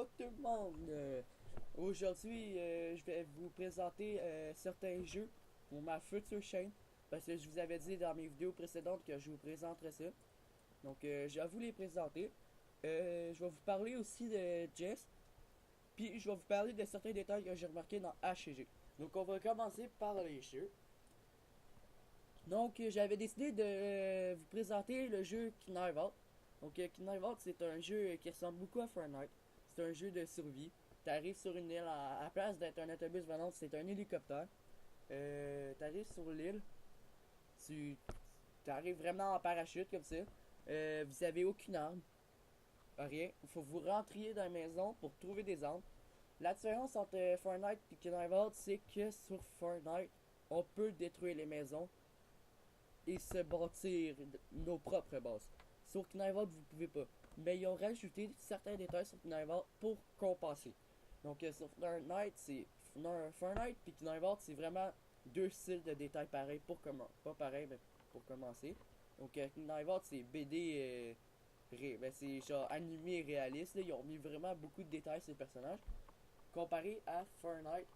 Yo tout le monde! Aujourd'hui, je vais vous présenter certains jeux pour ma future chaîne. Parce que je vous avais dit dans mes vidéos précédentes que je vous présenterais ça. Donc, je vais vous les présenter. Je vais vous parler aussi de Jess. Puis, je vais vous parler de certains détails que j'ai remarqués dans HG. Donc, on va commencer par les jeux. Donc, j'avais décidé de vous présenter le jeu Knife Out. Donc, Knife Out, c'est un jeu qui ressemble beaucoup à Fortnite. C'est un jeu de survie. T'arrives sur une île, à la place d'être un autobus volant, c'est un hélicoptère. T'arrives sur l'île, tu t'arrives vraiment en parachute comme ça. Vous avez aucune arme, rien. Il faut vous rentriez dans la maison pour trouver des armes. La différence entre Fortnite et Knife Out, c'est que sur Fortnite, on peut détruire les maisons et se bâtir nos propres bases. Sur Knife vous pouvez pas. Mais ils ont rajouté certains détails sur Knife pour compenser. Donc sur Fortnite, c'est Fortnite puis Knife c'est vraiment deux styles de détails pareils pour commencer. Pas pareil, mais pour commencer. Donc Knife c'est BD, ben, c'est genre animé réaliste. Là. Ils ont mis vraiment beaucoup de détails sur les personnages. Comparé à Fortnite,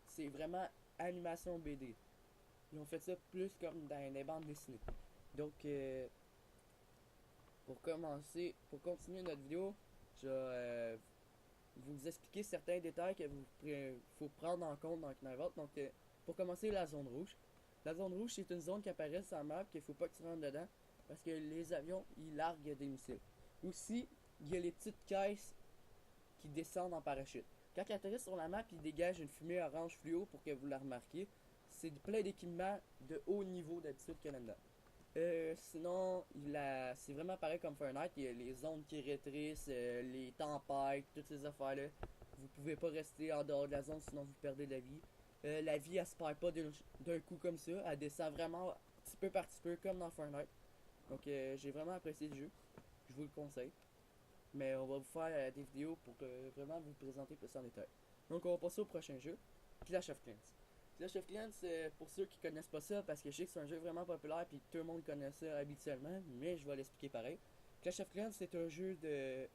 c'est vraiment animation BD. Ils ont fait ça plus comme dans les bandes dessinées. Donc, pour continuer notre vidéo, je vais vous expliquer certains détails que faut prendre en compte dans Knife. Donc, pour commencer, la zone rouge. La zone rouge, c'est une zone qui apparaît sur la map qu'il faut pas que tu rentres dedans parce que les avions, ils larguent des missiles. Aussi, il y a les petites caisses qui descendent en parachute. Quand ils atterrissent sur la map, ils dégagent une fumée orange fluo pour que vous la remarquiez. C'est plein d'équipements de haut niveau d'habitude qu'il y en a dedans. Sinon, c'est vraiment pareil comme Fortnite. Il y a les zones qui rétrécissent, les tempêtes, toutes ces affaires-là. Vous pouvez pas rester en dehors de la zone, sinon vous perdez de la vie. La vie, elle se perd pas d'un coup comme ça. Elle descend vraiment petit peu par petit peu, comme dans Fortnite. Donc, j'ai vraiment apprécié le jeu. Je vous le conseille. Mais on va vous faire des vidéos pour vraiment vous présenter plus en détail. Donc, on va passer au prochain jeu, Clash of Clans. Clash of Clans, pour ceux qui connaissent pas ça, parce que je sais que c'est un jeu vraiment populaire et que tout le monde connaît ça habituellement, mais je vais l'expliquer pareil. Clash of Clans, c'est un jeu de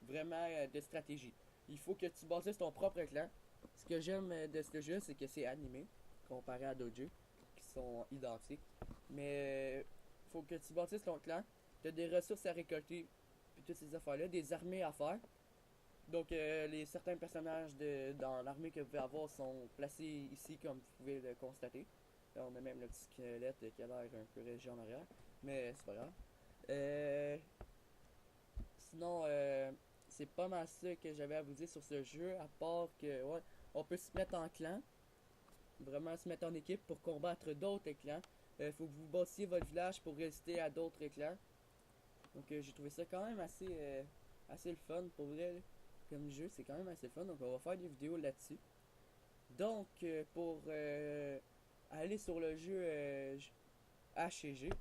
vraiment de stratégie. Il faut que tu bâtisses ton propre clan. Ce que j'aime de ce jeu, c'est que c'est animé, comparé à d'autres jeux qui sont identiques. Mais faut que tu bâtisses ton clan. Tu as des ressources à récolter, puis toutes ces affaires-là, des armées à faire. Donc, certains personnages dans l'armée que vous pouvez avoir sont placés ici, comme vous pouvez le constater. Là, on a même le petit squelette qui a l'air un peu régi en arrière, mais c'est pas grave. Euh, Sinon, c'est pas mal ça que j'avais à vous dire sur ce jeu, à part que, ouais, on peut se mettre en clan, vraiment se mettre en équipe pour combattre d'autres clans. Faut que vous bâtissiez votre village pour résister à d'autres clans. Donc, j'ai trouvé ça quand même assez le fun pour vrai. Là. Comme jeu, c'est quand même assez fun. Donc, on va faire des vidéos là-dessus. Donc, pour aller sur le jeu HG,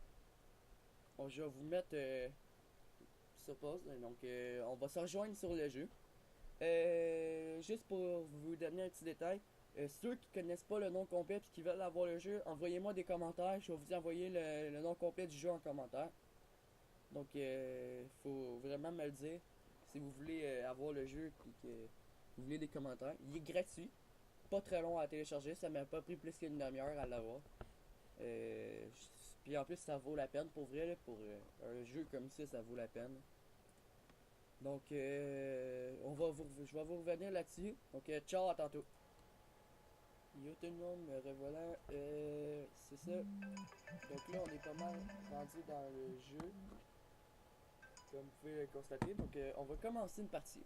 je vais vous mettre ça pause. Donc, on va se rejoindre sur le jeu. Juste pour vous donner un petit détail, ceux qui connaissent pas le nom complet et qui veulent avoir le jeu, envoyez-moi des commentaires. Je vais vous envoyer le nom complet du jeu en commentaire. Donc, faut vraiment me le dire si vous voulez avoir le jeu et que vous voulez des commentaires. Il est gratuit, pas très long à télécharger, ça m'a pas pris plus qu'une demi-heure à l'avoir. Euh, Puis en plus, ça vaut la peine pour vrai, là, pour un jeu comme ça vaut la peine. Donc, je vais vous revenir là-dessus. Donc, ciao, à tantôt. Yo tout le monde, me revoilà. C'est ça. Donc là, on est pas mal rendu dans le jeu, comme vous pouvez le constater. Donc, on va commencer une partie.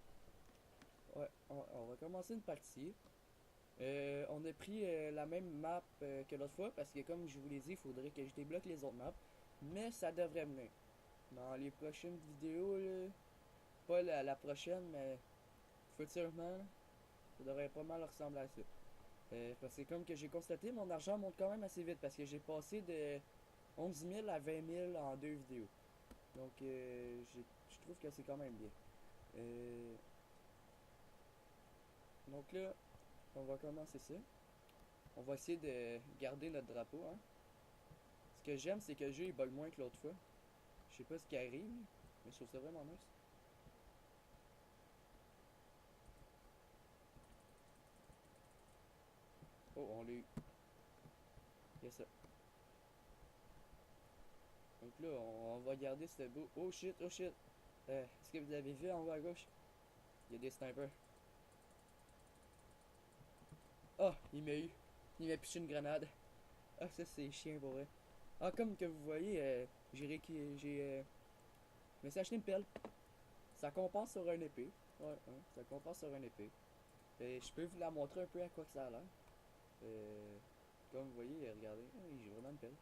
Ouais, on va commencer une partie. On a pris la même map que l'autre fois parce que comme je vous l'ai dit, il faudrait que je débloque les autres maps. Mais ça devrait venir. Dans les prochaines vidéos, là, pas la prochaine, mais futurement, ça devrait pas mal ressembler à ça. Parce que comme que j'ai constaté, mon argent monte quand même assez vite parce que j'ai passé de 11 000 à 20 000 en deux vidéos. Donc je trouve que c'est quand même bien. Euh, donc là, on va commencer ça. On va essayer de garder notre drapeau. Hein. Ce que j'aime, c'est que le jeu il bug moins que l'autre fois. Je sais pas ce qui arrive, mais je trouve ça vraiment nice. Oh, on l'a eu. Yes, ça. Donc là, on va garder ce beau. Oh shit, oh shit. Est-ce que vous avez vu en haut à gauche? Il y a des snipers. Ah, il m'a eu. Il m'a piché une grenade. Ah, ça c'est chiant pour vrai. Ah, comme que vous voyez, je me suis acheté une pelle. Ça compense sur un épée. Ouais, ouais, ça compense sur un épée. Et je peux vous la montrer un peu à quoi que ça a l'air. Euh, Comme vous voyez, regardez, j'ai vraiment une pelle.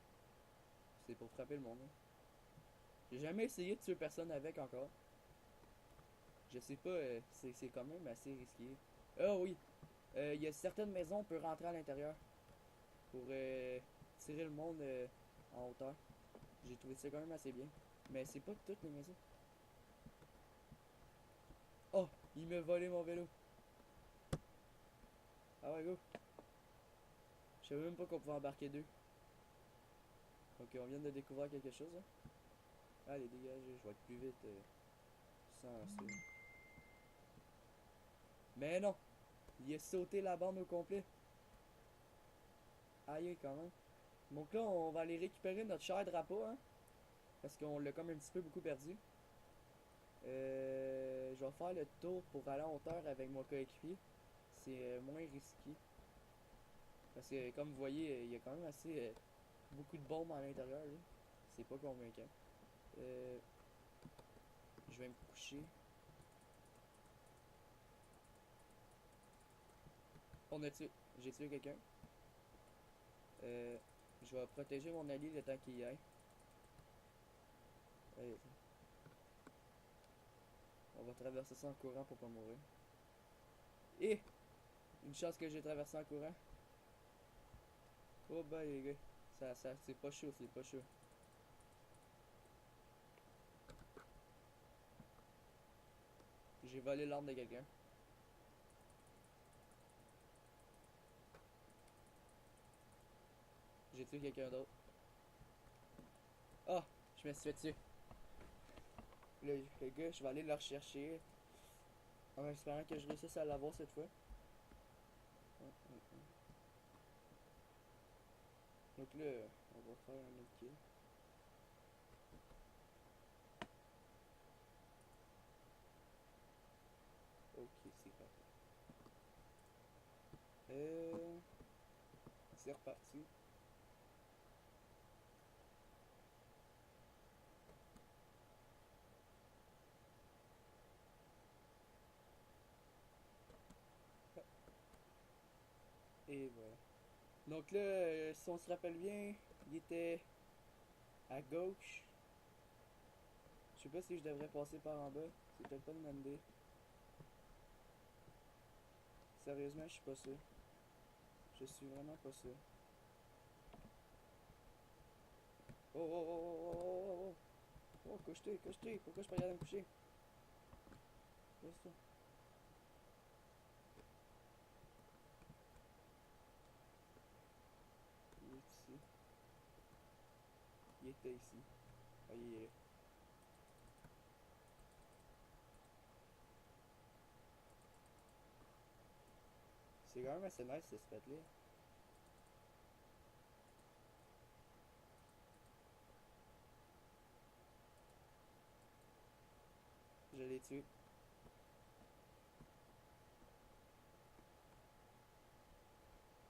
C'est pour frapper le monde, hein. J'ai jamais essayé de tuer personne avec encore. Je sais pas, c'est quand même assez risqué. Ah oui, il y a certaines maisons, on peut rentrer à l'intérieur pour tirer le monde en hauteur. J'ai trouvé ça quand même assez bien. Mais c'est pas toutes les maisons. Oh, il m'a volé mon vélo. Ah ouais, go. Je savais même pas qu'on pouvait embarquer deux. Ok, on vient de découvrir quelque chose, hein. Allez, dégagez, je vais être plus vite sans ça. Mais non, il a sauté la bande au complet. Aïe, quand même. Donc là, on va aller récupérer notre cher drapeau, hein. Parce qu'on l'a comme un petit peu beaucoup perdu. Je vais faire le tour pour aller en hauteur avec mon coéquipier. C'est moins risqué. Parce que comme vous voyez, il y a quand même assez beaucoup de bombes à l'intérieur. C'est pas convaincant. Euh, je vais me coucher. On a tué. J'ai tué quelqu'un. Euh, je vais protéger mon allié le temps qu'il y aille. Allez, on va traverser ça en courant pour pas mourir. Et une chance que j'ai traversé en courant. Oh bah les gars. C'est pas chaud, c'est pas chaud. J'ai volé l'arme de quelqu'un. J'ai tué quelqu'un d'autre. Ah, je me suis fait tuer. Le gars, je vais aller le rechercher. En espérant que je réussisse à l'avoir cette fois. Donc là, on va faire un autre kill. Ok, c'est parti. C'est reparti. Et voilà. Donc là, si on se rappelle bien, il était à gauche. Je sais pas si je devrais passer par en bas. C'est peut-être pas une bonne idée. Sérieusement, je suis pas sûr. Je suis vraiment pas sûr. Oh oh oh oh oh oh oh oh. Oh, couche-toi, couche-toi. Pourquoi je peux regarder me coucher? Qu'est-ce que c'est? Il est ici. Il était ici. Ah, il est là. C'est quand même assez nice ce spot-là. Je l'ai tué.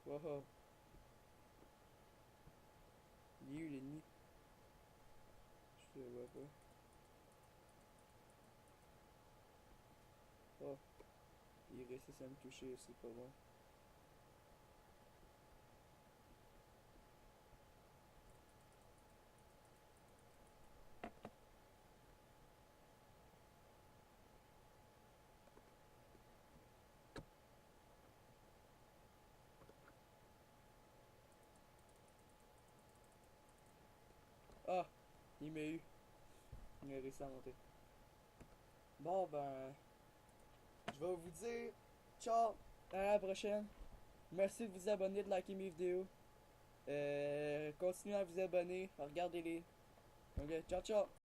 Wow. Il est où l'ennemi? Je le vois pas. Oh, il réussit à me toucher, c'est pas bon. Ah, il m'a eu. Il a réussi à monter. Bon, ben, je vais vous dire ciao, à la prochaine. Merci de vous abonner, de liker mes vidéos. Continuez à vous abonner, regardez-les. Donc, ciao, ciao.